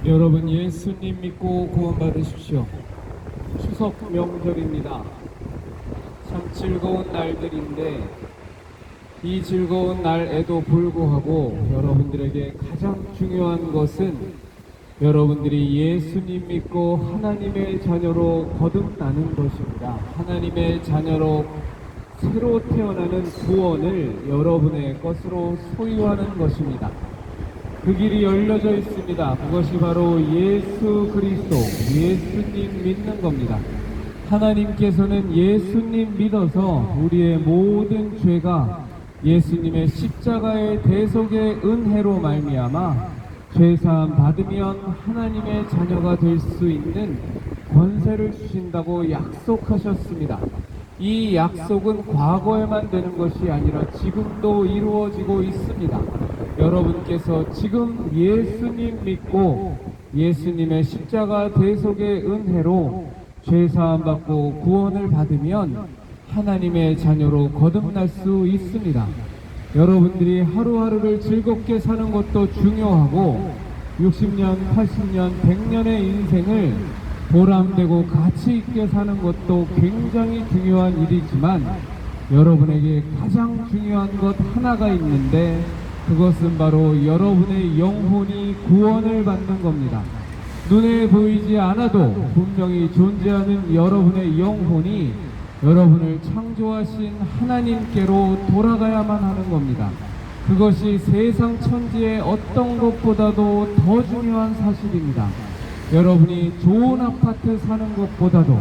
여러분, 예수님 믿고 구원받으십시오. 추석 명절입니다. 참 즐거운 날들인데 이 즐거운 날에도 불구하고 여러분들에게 가장 중요한 것은 여러분들이 예수님 믿고 하나님의 자녀로 거듭나는 것입니다. 하나님의 자녀로 새로 태어나는 구원을 여러분의 것으로 소유하는 것입니다. 그 길이 열려져 있습니다. 그것이 바로 예수 그리스도, 예수님 믿는 겁니다. 하나님께서는 예수님 믿어서 우리의 모든 죄가 예수님의 십자가의 대속의 은혜로 말미암아 죄사함 받으면 하나님의 자녀가 될 수 있는 권세를 주신다고 약속하셨습니다. 이 약속은 과거에만 되는 것이 아니라 지금도 이루어지고 있습니다. 여러분께서 지금 예수님 믿고 예수님의 십자가 대속의 은혜로 죄사함 받고 구원을 받으면 하나님의 자녀로 거듭날 수 있습니다. 여러분들이 하루하루를 즐겁게 사는 것도 중요하고 60년, 80년, 100년의 인생을 보람되고 가치 있게 사는 것도 굉장히 중요한 일이지만 여러분에게 가장 중요한 것 하나가 있는데 그것은 바로 여러분의 영혼이 구원을 받는 겁니다. 눈에 보이지 않아도 분명히 존재하는 여러분의 영혼이 여러분을 창조하신 하나님께로 돌아가야만 하는 겁니다. 그것이 세상 천지의 어떤 것보다도 더 중요한 사실입니다. 여러분이 좋은 아파트 사는 것보다도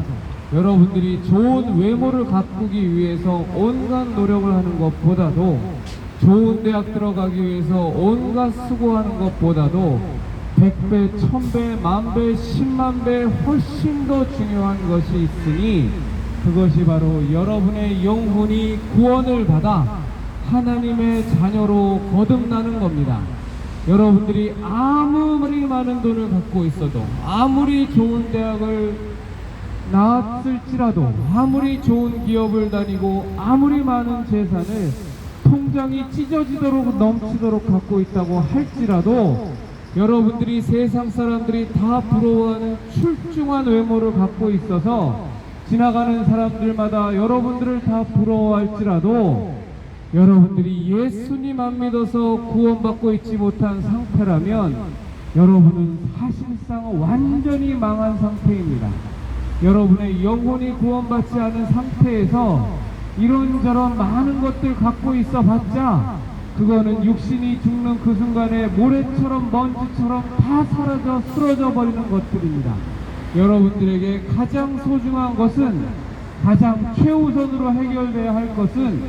여러분들이 좋은 외모를 가꾸기 위해서 온갖 노력을 하는 것보다도 좋은 대학 들어가기 위해서 온갖 수고하는 것보다도 100배, 1000배, 만배, 10만배 훨씬 더 중요한 것이 있으니 그것이 바로 여러분의 영혼이 구원을 받아 하나님의 자녀로 거듭나는 겁니다. 여러분들이 아무리 많은 돈을 갖고 있어도 아무리 좋은 대학을 나왔을지라도 아무리 좋은 기업을 다니고 아무리 많은 재산을 통장이 찢어지도록 넘치도록 갖고 있다고 할지라도 여러분들이 세상 사람들이 다 부러워하는 출중한 외모를 갖고 있어서 지나가는 사람들마다 여러분들을 다 부러워할지라도 여러분들이 예수님 안 믿어서 구원받고 있지 못한 상태라면 여러분은 사실상 완전히 망한 상태입니다. 여러분의 영혼이 구원받지 않은 상태에서 이런저런 많은 것들 갖고 있어 봤자 그거는 육신이 죽는 그 순간에 모래처럼 먼지처럼 다 사라져 쓰러져 버리는 것들입니다. 여러분들에게 가장 소중한 것은, 가장 최우선으로 해결돼야 할 것은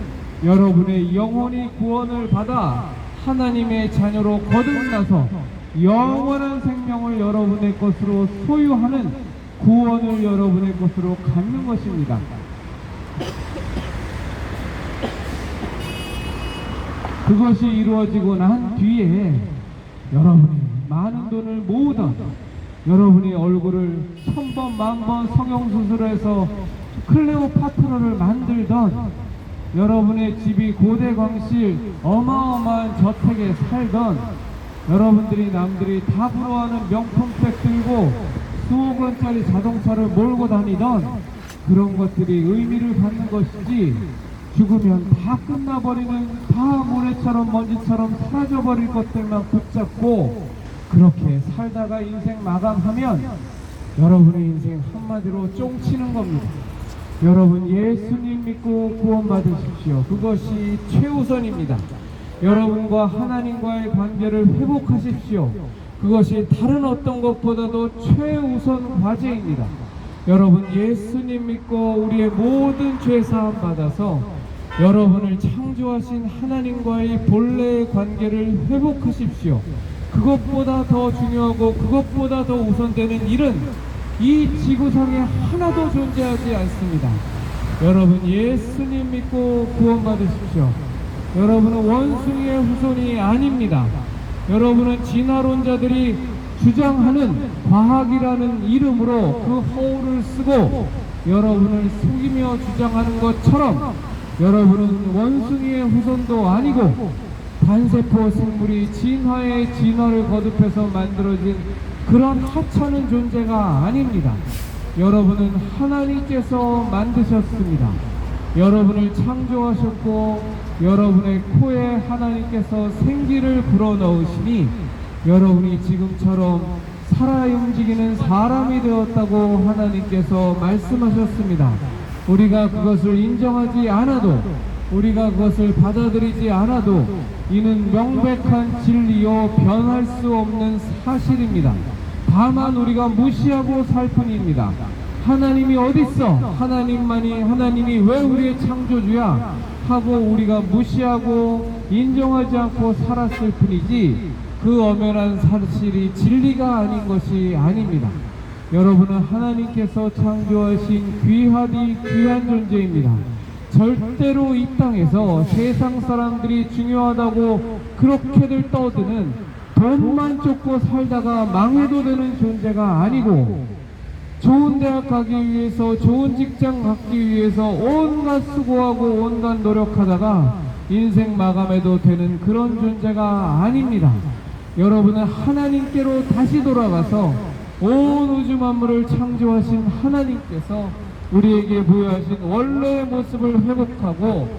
여러분의 영혼이 구원을 받아 하나님의 자녀로 거듭나서 영원한 생명을 여러분의 것으로 소유하는 구원을 여러분의 것으로 갖는 것입니다. 그것이 이루어지고 난 뒤에 여러분이 많은 돈을 모으던, 여러분이 얼굴을 1000번, 10,000번 성형수술해서 클레오파트라를 만들던, 여러분의 집이 고대광실 어마어마한 저택에 살던, 여러분들이 남들이 다 부러워하는 명품백 들고 수억 원짜리 자동차를 몰고 다니던 그런 것들이 의미를 갖는 것이지, 죽으면 다 끝나버리는, 다 모래처럼 먼지처럼 사라져버릴 것들만 붙잡고 그렇게 살다가 인생 마감하면 여러분의 인생 한마디로 쫑치는 겁니다. 여러분, 예수님 믿고 구원받으십시오. 그것이 최우선입니다. 여러분과 하나님과의 관계를 회복하십시오. 그것이 다른 어떤 것보다도 최우선 과제입니다. 여러분, 예수님 믿고 우리의 모든 죄사함 받아서 여러분을 창조하신 하나님과의 본래의 관계를 회복하십시오. 그것보다 더 중요하고 그것보다 더 우선되는 일은 이 지구상에 하나도 존재하지 않습니다. 여러분, 예수님 믿고 구원받으십시오. 여러분은 원숭이의 후손이 아닙니다. 여러분은 진화론자들이 주장하는 과학이라는 이름으로 그 허울을 쓰고 여러분을 속이며 주장하는 것처럼 여러분은 원숭이의 후손도 아니고 단세포 생물이 진화의 진화를 거듭해서 만들어진 그런 하찮은 존재가 아닙니다. 여러분은 하나님께서 만드셨습니다. 여러분을 창조하셨고 여러분의 코에 하나님께서 생기를 불어넣으시니 여러분이 지금처럼 살아 움직이는 사람이 되었다고 하나님께서 말씀하셨습니다. 우리가 그것을 인정하지 않아도, 우리가 그것을 받아들이지 않아도 이는 명백한 진리요 변할 수 없는 사실입니다. 다만 우리가 무시하고 살 뿐입니다. 하나님이 어딨어? 하나님이 왜 우리의 창조주야? 하고 우리가 무시하고 인정하지 않고 살았을 뿐이지 그 엄연한 사실이 진리가 아닌 것이 아닙니다. 여러분은 하나님께서 창조하신 귀한 존재입니다. 절대로 이 땅에서 세상 사람들이 중요하다고 그렇게들 떠드는 돈만 쫓고 살다가 망해도 되는 존재가 아니고 좋은 대학 가기 위해서, 좋은 직장 갖기 위해서 온갖 수고하고 온갖 노력하다가 인생 마감해도 되는 그런 존재가 아닙니다. 여러분은 하나님께로 다시 돌아가서 온 우주 만물을 창조하신 하나님께서 우리에게 부여하신 원래의 모습을 회복하고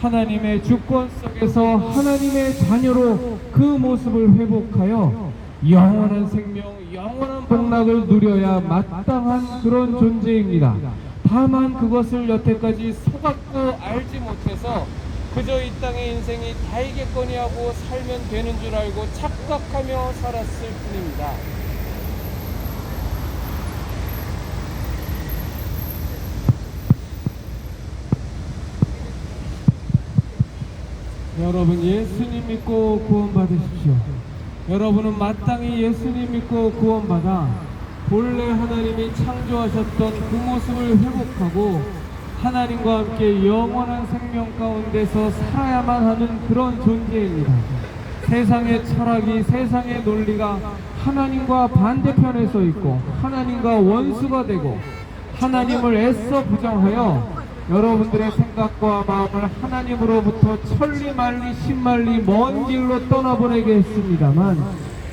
하나님의 주권 속에서 하나님의 자녀로 그 모습을 회복하여 영원한 생명, 영원한 복락을 누려야 마땅한 그런 존재입니다. 다만 그것을 여태까지 속았고 알지 못해서 그저 이 땅의 인생이 다이겠거니 하고 살면 되는 줄 알고 착각하며 살았을 뿐입니다. 여러분 예수님 믿고 구원 받으십시오. 여러분은 마땅히 예수님 믿고 구원받아 본래 하나님이 창조하셨던 그 모습을 회복하고 하나님과 함께 영원한 생명 가운데서 살아야만 하는 그런 존재입니다. 세상의 철학이, 세상의 논리가 하나님과 반대편에 서 있고 하나님과 원수가 되고 하나님을 애써 부정하여 여러분들의 생각과 마음을 하나님으로부터 천리만리 십만리 먼 길로 떠나보내게 했습니다만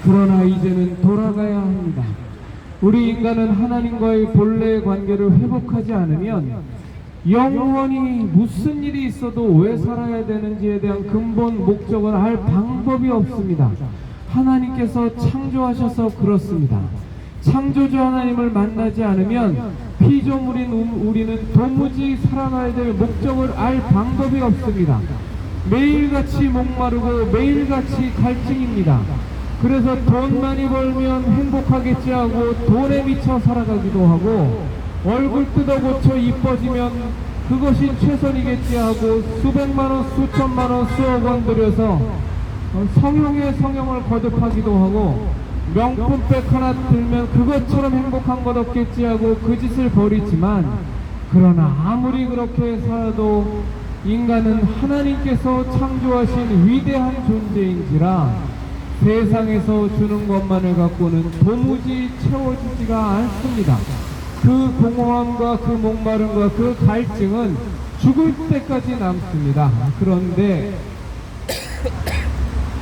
그러나 이제는 돌아가야 합니다. 우리 인간은 하나님과의 본래의 관계를 회복하지 않으면 영원히 무슨 일이 있어도 왜 살아야 되는지에 대한 근본 목적을 알 방법이 없습니다. 하나님께서 창조하셔서 그렇습니다. 창조주 하나님을 만나지 않으면 피조물인 우리는 도무지 살아가야 될 목적을 알 방법이 없습니다. 매일같이 목마르고 매일같이 갈증입니다. 그래서 돈 많이 벌면 행복하겠지 하고 돈에 미쳐 살아가기도 하고 얼굴 뜯어고쳐 이뻐지면 그것이 최선이겠지 하고 수백만원, 수천만원, 수억원 들여서 성형에 성형을 거듭하기도 하고 명품백 하나 들면 그것처럼 행복한 것 없겠지 하고 그 짓을 벌이지만 그러나 아무리 그렇게 살아도 인간은 하나님께서 창조하신 위대한 존재인지라 세상에서 주는 것만을 갖고는 도무지 채워지지가 않습니다. 그 공허함과 그 목마름과 그 갈증은 죽을 때까지 남습니다. 그런데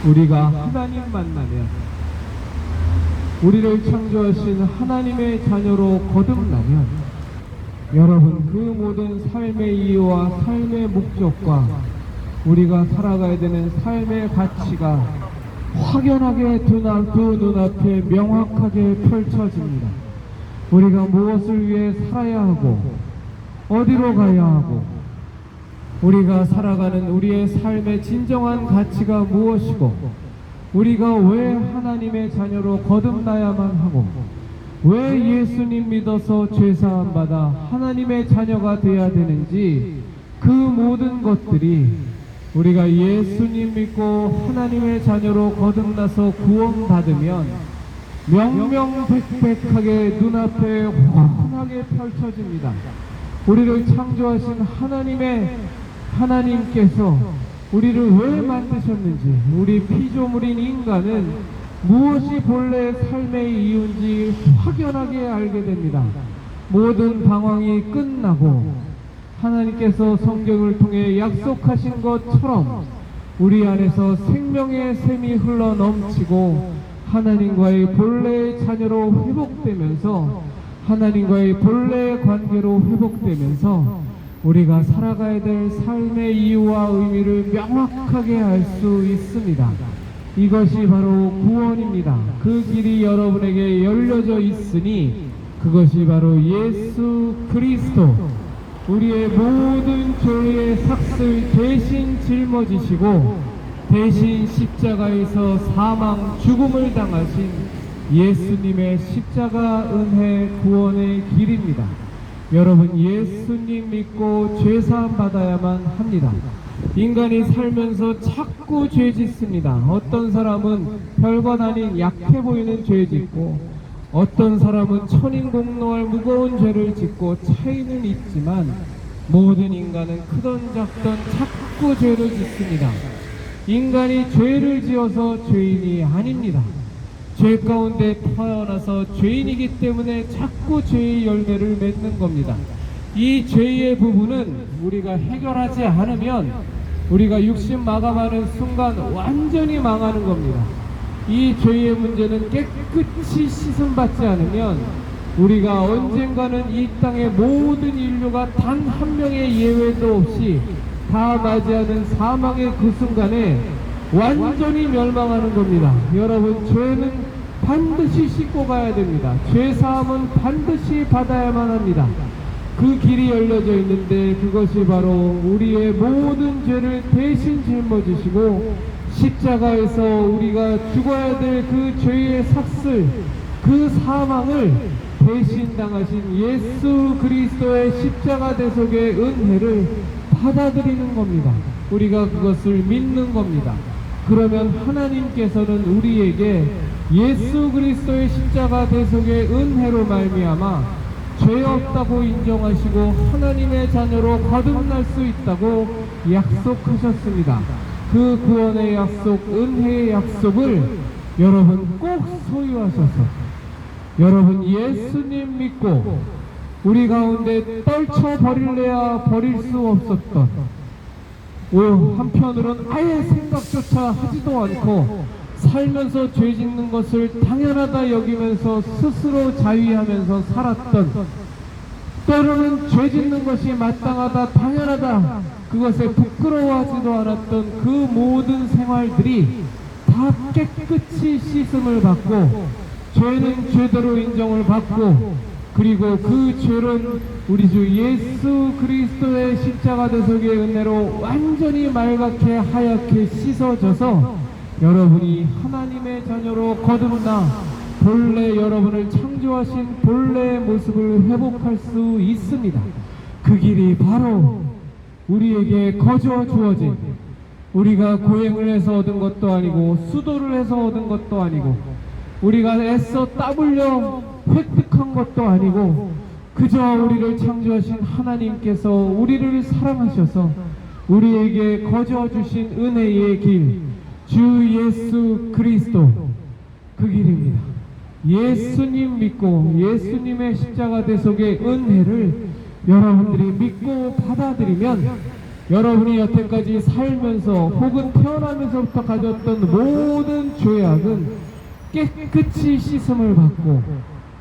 우리가 하나님 만나면 우리를 창조하신 하나님의 자녀로 거듭나면 여러분 그 모든 삶의 이유와 삶의 목적과 우리가 살아가야 되는 삶의 가치가 확연하게 두 눈앞에 명확하게 펼쳐집니다. 우리가 무엇을 위해 살아야 하고 어디로 가야 하고 우리가 살아가는 우리의 삶의 진정한 가치가 무엇이고 우리가 왜 하나님의 자녀로 거듭나야만 하고 왜 예수님 믿어서 죄사함 받아 하나님의 자녀가 되어야 되는지 그 모든 것들이 우리가 예수님 믿고 하나님의 자녀로 거듭나서 구원받으면 명명백백하게 눈앞에 환하게 펼쳐집니다. 우리를 창조하신 하나님께서 우리를 왜 만드셨는지, 우리 피조물인 인간은 무엇이 본래 삶의 이유인지 확연하게 알게 됩니다. 모든 방황이 끝나고 하나님께서 성경을 통해 약속하신 것처럼 우리 안에서 생명의 샘이 흘러 넘치고 하나님과의 본래의 자녀로 회복되면서 하나님과의 본래의 관계로 회복되면서 우리가 살아가야 될 삶의 이유와 의미를 명확하게 알 수 있습니다. 이것이 바로 구원입니다. 그 길이 여러분에게 열려져 있으니 그것이 바로 예수 그리스도, 우리의 모든 죄의 삭슬 대신 짊어지시고 대신 십자가에서 사망 죽음을 당하신 예수님의 십자가 은혜 구원의 길입니다. 여러분, 예수님 믿고 죄사함 받아야만 합니다. 인간이 살면서 자꾸 죄 짓습니다. 어떤 사람은 별것 아닌 약해 보이는 죄 짓고 어떤 사람은 천인공노할 무거운 죄를 짓고 차이는 있지만 모든 인간은 크던 작던 자꾸 죄를 짓습니다. 인간이 죄를 지어서 죄인이 아닙니다. 죄 가운데 태어나서 죄인이기 때문에 자꾸 죄의 열매를 맺는 겁니다. 이 죄의 부분은 우리가 해결하지 않으면 우리가 육신 마감하는 순간 완전히 망하는 겁니다. 이 죄의 문제는 깨끗이 씻음받지 않으면 우리가 언젠가는 이 땅의 모든 인류가 단 한 명의 예외도 없이 다 맞이하는 사망의 그 순간에 완전히 멸망하는 겁니다. 여러분, 죄는 반드시 씻고 가야 됩니다. 죄사함은 반드시 받아야만 합니다. 그 길이 열려져 있는데 그것이 바로 우리의 모든 죄를 대신 짊어지시고 십자가에서 우리가 죽어야 될 그 죄의 삭슬, 그 사망을 대신 당하신 예수 그리스도의 십자가 대속의 은혜를 받아들이는 겁니다. 우리가 그것을 믿는 겁니다. 그러면 하나님께서는 우리에게 예수 그리스도의 십자가 대속의 은혜로 말미암아 죄 없다고 인정하시고 하나님의 자녀로 거듭날 수 있다고 약속하셨습니다. 그 구원의 약속, 은혜의 약속을 여러분 꼭 소유하셔서 여러분 예수님 믿고 우리 가운데 떨쳐버릴래야 버릴 수 없었던, 한편으로는 아예 생각조차 하지도 않고 살면서 죄 짓는 것을 당연하다 여기면서 스스로 자위하면서 살았던, 때로는 죄 짓는 것이 마땅하다 당연하다 그것에 부끄러워하지도 않았던 그 모든 생활들이 다 깨끗이 씻음을 받고 죄는 죄대로 인정을 받고, 그리고 그 죄는 우리 주 예수 그리스도의 십자가 대속의 은혜로 완전히 맑게 하얗게 씻어져서 여러분이 하나님의 자녀로 거듭나 본래 여러분을 창조하신 본래의 모습을 회복할 수 있습니다. 그 길이 바로 우리에게 거저 주어진, 우리가 고행을 해서 얻은 것도 아니고 수도를 해서 얻은 것도 아니고 우리가 애써 땀 흘려 획득한 것도 아니고 그저 우리를 창조하신 하나님께서 우리를 사랑하셔서 우리에게 거저 주신 은혜의 길, 주 예수 그리스도, 그 길입니다. 예수님 믿고 예수님의 십자가 대속의 은혜를 여러분들이 믿고 받아들이면 여러분이 여태까지 살면서 혹은 태어나면서부터 가졌던 모든 죄악은 깨끗이 씻음을 받고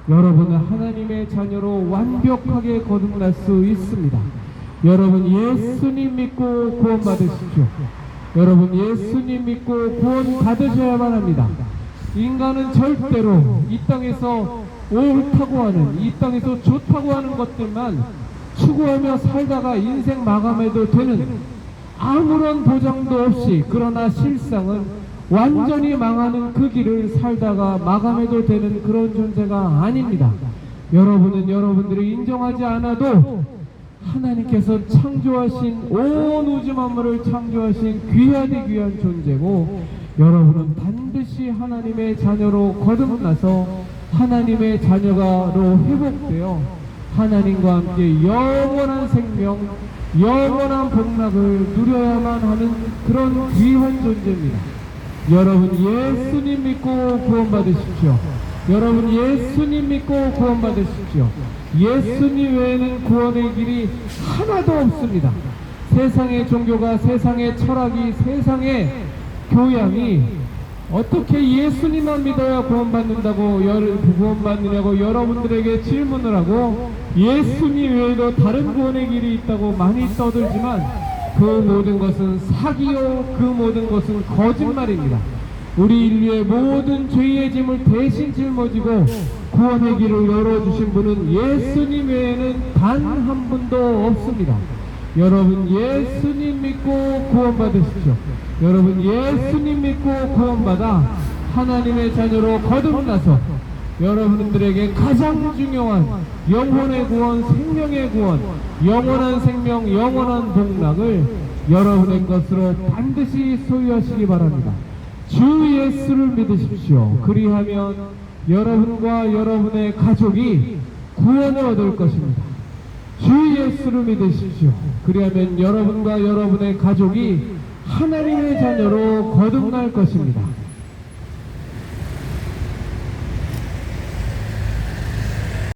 여러분은 하나님의 자녀로 완벽하게 거듭날 수 있습니다. 여러분 예수님 믿고 구원 받으십시오. 여러분 예수님 믿고 구원 받으셔야만 합니다. 인간은 절대로 이 땅에서 옳다고 하는, 이 땅에서 좋다고 하는 것들만 추구하며 살다가 인생 마감해도 되는, 아무런 보장도 없이, 그러나 실상은 완전히 망하는 그 길을 살다가 마감해도 되는 그런 존재가 아닙니다. 여러분은 여러분들이 인정하지 않아도 하나님께서 창조하신 온 우주 만물을 창조하신 귀하디 귀한 존재고, 여러분은 반드시 하나님의 자녀로 거듭나서 하나님의 자녀가로 회복되어 하나님과 함께 영원한 생명, 영원한 복락을 누려야만 하는 그런 귀한 존재입니다. 여러분 예수님 믿고 구원 받으십시오. 여러분 예수님 믿고 구원 받으십시오. 예수님 외에는 구원의 길이 하나도 없습니다. 세상의 종교가, 세상의 철학이, 세상의 교양이 어떻게 예수님만 믿어야 구원받는다고 구원받느냐고 여러분들에게 질문을 하고 예수님 외에도 다른 구원의 길이 있다고 많이 떠들지만 그 모든 것은 사기요 그 모든 것은 거짓말입니다. 우리 인류의 모든 죄의 짐을 대신 짊어지고 구원의 길을 열어주신 분은 예수님 외에는 단 한 분도 없습니다. 여러분 예수님 믿고 구원받으십시오. 여러분 예수님 믿고 구원받아 하나님의 자녀로 거듭나서 여러분들에게 가장 중요한 영혼의 구원, 생명의 구원, 영원한 생명, 영원한 복락을 여러분의 것으로 반드시 소유하시기 바랍니다. 주 예수를 믿으십시오. 그리하면 여러분과 여러분의 가족이 구원을 얻을 것입니다. 주 예수를 믿으십시오. 그리하면 여러분과 여러분의 가족이 하나님의 자녀로 거듭날 것입니다.